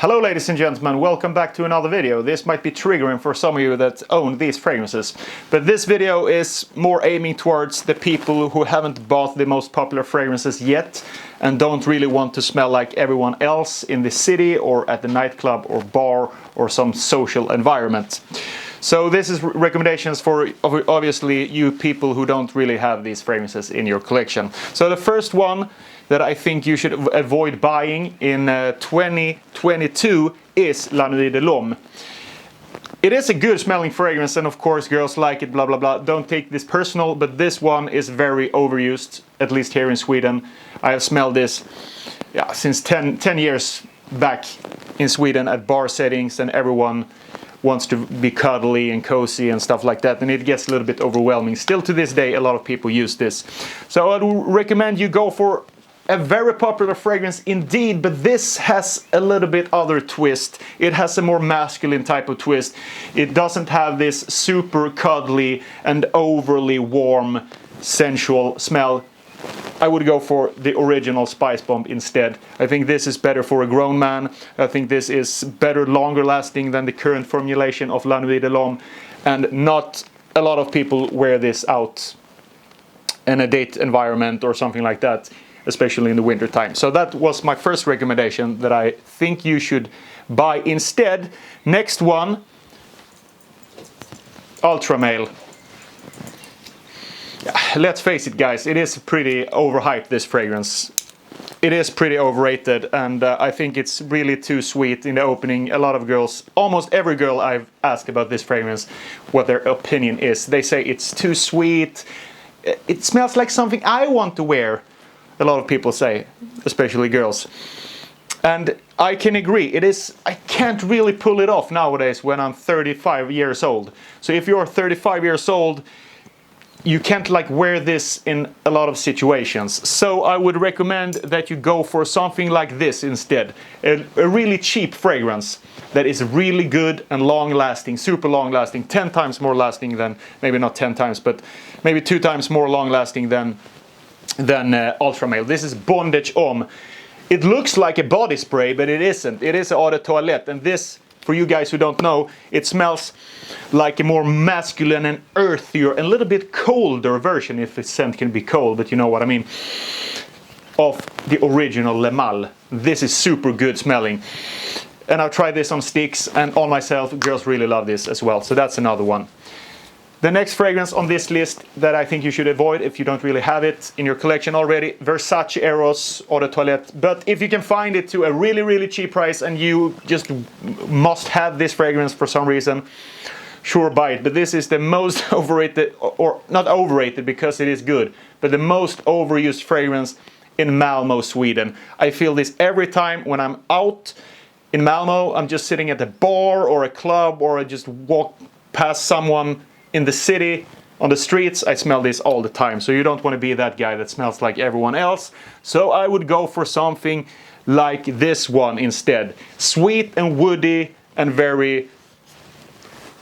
Hello ladies and gentlemen, welcome back to another video. This might be triggering for some of you that own these fragrances, but this video is more aiming towards the people who haven't bought the most popular fragrances yet and don't really want to smell like everyone else in the city or at the nightclub or bar or some social environment. So this is recommendations for obviously you people who don't really have these fragrances in your collection. So the first one that I think you should avoid buying in 2022 is La Nuit de l'Homme. It is a good smelling fragrance and of course girls like it, blah blah blah. Don't take this personal, but this one is very overused, at least here in Sweden. I have smelled this since 10 years back in Sweden at bar settings, and everyone wants to be cuddly and cozy and stuff like that, and it gets a little bit overwhelming. Still to this day a lot of people use this. So I would recommend you go for a very popular fragrance indeed, but this has a little bit other twist. It has a more masculine type of twist. It doesn't have this super cuddly and overly warm sensual smell. I would go for the original Spicebomb instead. I think this is better for a grown man. I think this is better, longer lasting than the current formulation of La Nuit de l'Homme, and not a lot of people wear this out in a date environment or something like that, especially in the winter time. So that was my first recommendation that I think you should buy instead. Next one, Ultra Male. Let's face it guys, it is pretty overhyped, this fragrance. It is pretty overrated, and I think it's really too sweet in the opening. A lot of girls, almost every girl I've asked about this fragrance, what their opinion is. They say it's too sweet. It smells like something I want to wear. A lot of people say, especially girls. And I can agree, it is, I can't really pull it off nowadays when I'm 35 years old. So if you're 35 years old, you can't like wear this in a lot of situations. So I would recommend that you go for something like this instead. A really cheap fragrance that is really good and long lasting, super long lasting, 10 times more lasting than, maybe not 10 times, but maybe 2 times more long lasting than Ultra Male. This is Bondage Homme. It looks like a body spray, but it isn't. It is Eau de Toilette, and this, for you guys who don't know, it smells like a more masculine and earthier, and a little bit colder version, if the scent can be cold, but you know what I mean, of the original Le Male. This is super good smelling. And I've tried this on sticks and on myself. Girls really love this as well, so that's another one. The next fragrance on this list that I think you should avoid if you don't really have it in your collection already, Versace Eros Eau de Toilette. But if you can find it to a really, really cheap price and you just must have this fragrance for some reason, sure, buy it. But this is the most overrated, or not overrated because it is good, but the most overused fragrance in Malmö, Sweden. I feel this every time when I'm out in Malmö. I'm just sitting at a bar or a club, or I just walk past someone in the city, on the streets. I smell this all the time. So you don't want to be that guy that smells like everyone else. So I would go for something like this one instead. Sweet and woody and very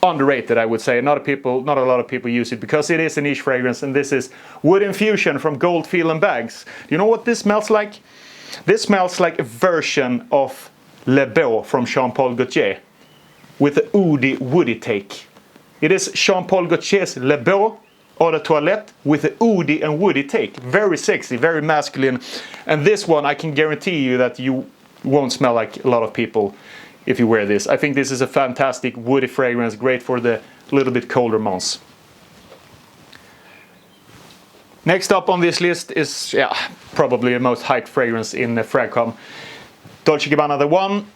underrated, I would say. Not a lot of people use it because it is a niche fragrance, and this is Wood Infusion from Goldfield & Bags. Do you know what this smells like? This smells like a version of Le Beau from Jean Paul Gaultier with a woody take. It is Jean Paul Gaultier's Le Beau Eau de Toilette with a oody and woody take. Very sexy, very masculine. And this one, I can guarantee you that you won't smell like a lot of people if you wear this. I think this is a fantastic woody fragrance, great for the little bit colder months. Next up on this list is probably the most hyped fragrance in Fragcom, Dolce & Gabbana The One.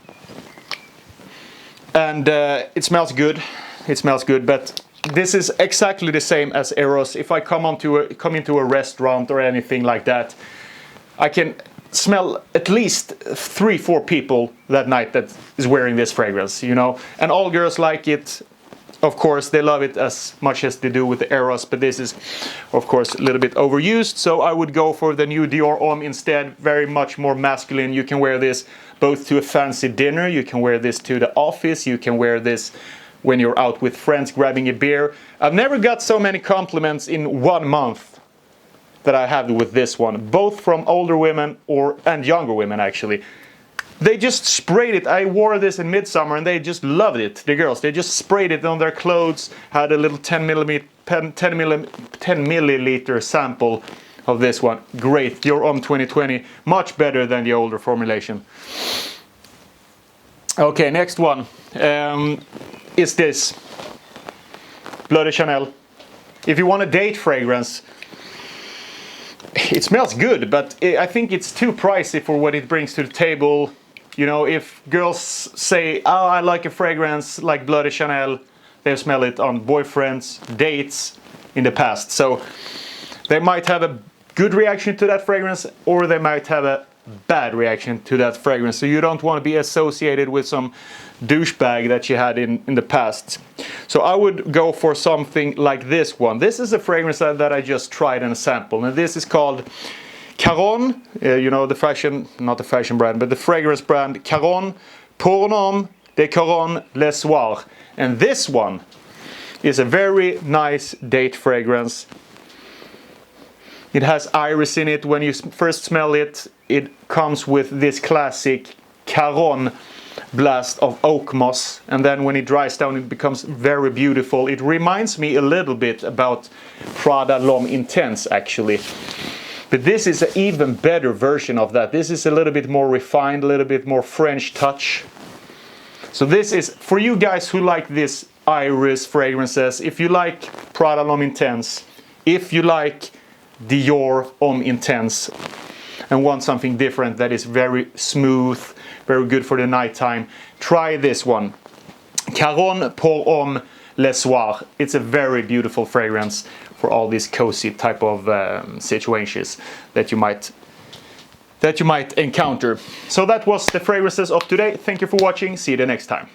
And it smells good. It smells good, but this is exactly the same as Eros. If I come into a restaurant or anything like that, I can smell at least 3-4 people that night that is wearing this fragrance, you know. And all girls like it. Of course, they love it as much as they do with the Eros, but this is, of course, a little bit overused. So I would go for the new Dior Homme instead. Very much more masculine. You can wear this both to a fancy dinner. You can wear this to the office. You can wear this when you're out with friends grabbing a beer. I've never got so many compliments in 1 month that I have with this one, both from older women and younger women actually. They just sprayed it. I wore this in midsummer and they just loved it. The girls, they just sprayed it on their clothes, had a little 10 milliliter sample of this one. Great. Jour 2020, much better than the older formulation. Okay, next one is this Bleu de Chanel. If you want a date fragrance, it smells good, but I think it's too pricey for what it brings to the table. You know, if girls say, oh, I like a fragrance like Bleu de Chanel, they've smelled it on boyfriends, dates in the past. So they might have a good reaction to that fragrance, or they might have a bad reaction to that fragrance. So you don't want to be associated with some douchebag that you had in the past. So I would go for something like this one. This is a fragrance that I just tried in a sample, and this is called Caron, you know, the fashion, not the fashion brand, but the fragrance brand Caron Pour un homme de Caron Le Soir. And this one is a very nice date fragrance. It has iris in it. When you first smell it, it comes with this classic Caron blast of oak moss, and then when it dries down it becomes very beautiful. It reminds me a little bit about Prada L'Homme Intense actually. But this is an even better version of that. This is a little bit more refined, a little bit more French touch. So this is for you guys who like this iris fragrances. If you like Prada L'Homme Intense, if you like Dior Homme Intense, and want something different that is very smooth, very good for the nighttime, try this one. Caron Pour Homme Le Soir. It's a very beautiful fragrance for all these cozy type of situations that you might encounter. So that was the fragrances of today. Thank you for watching. See you the next time.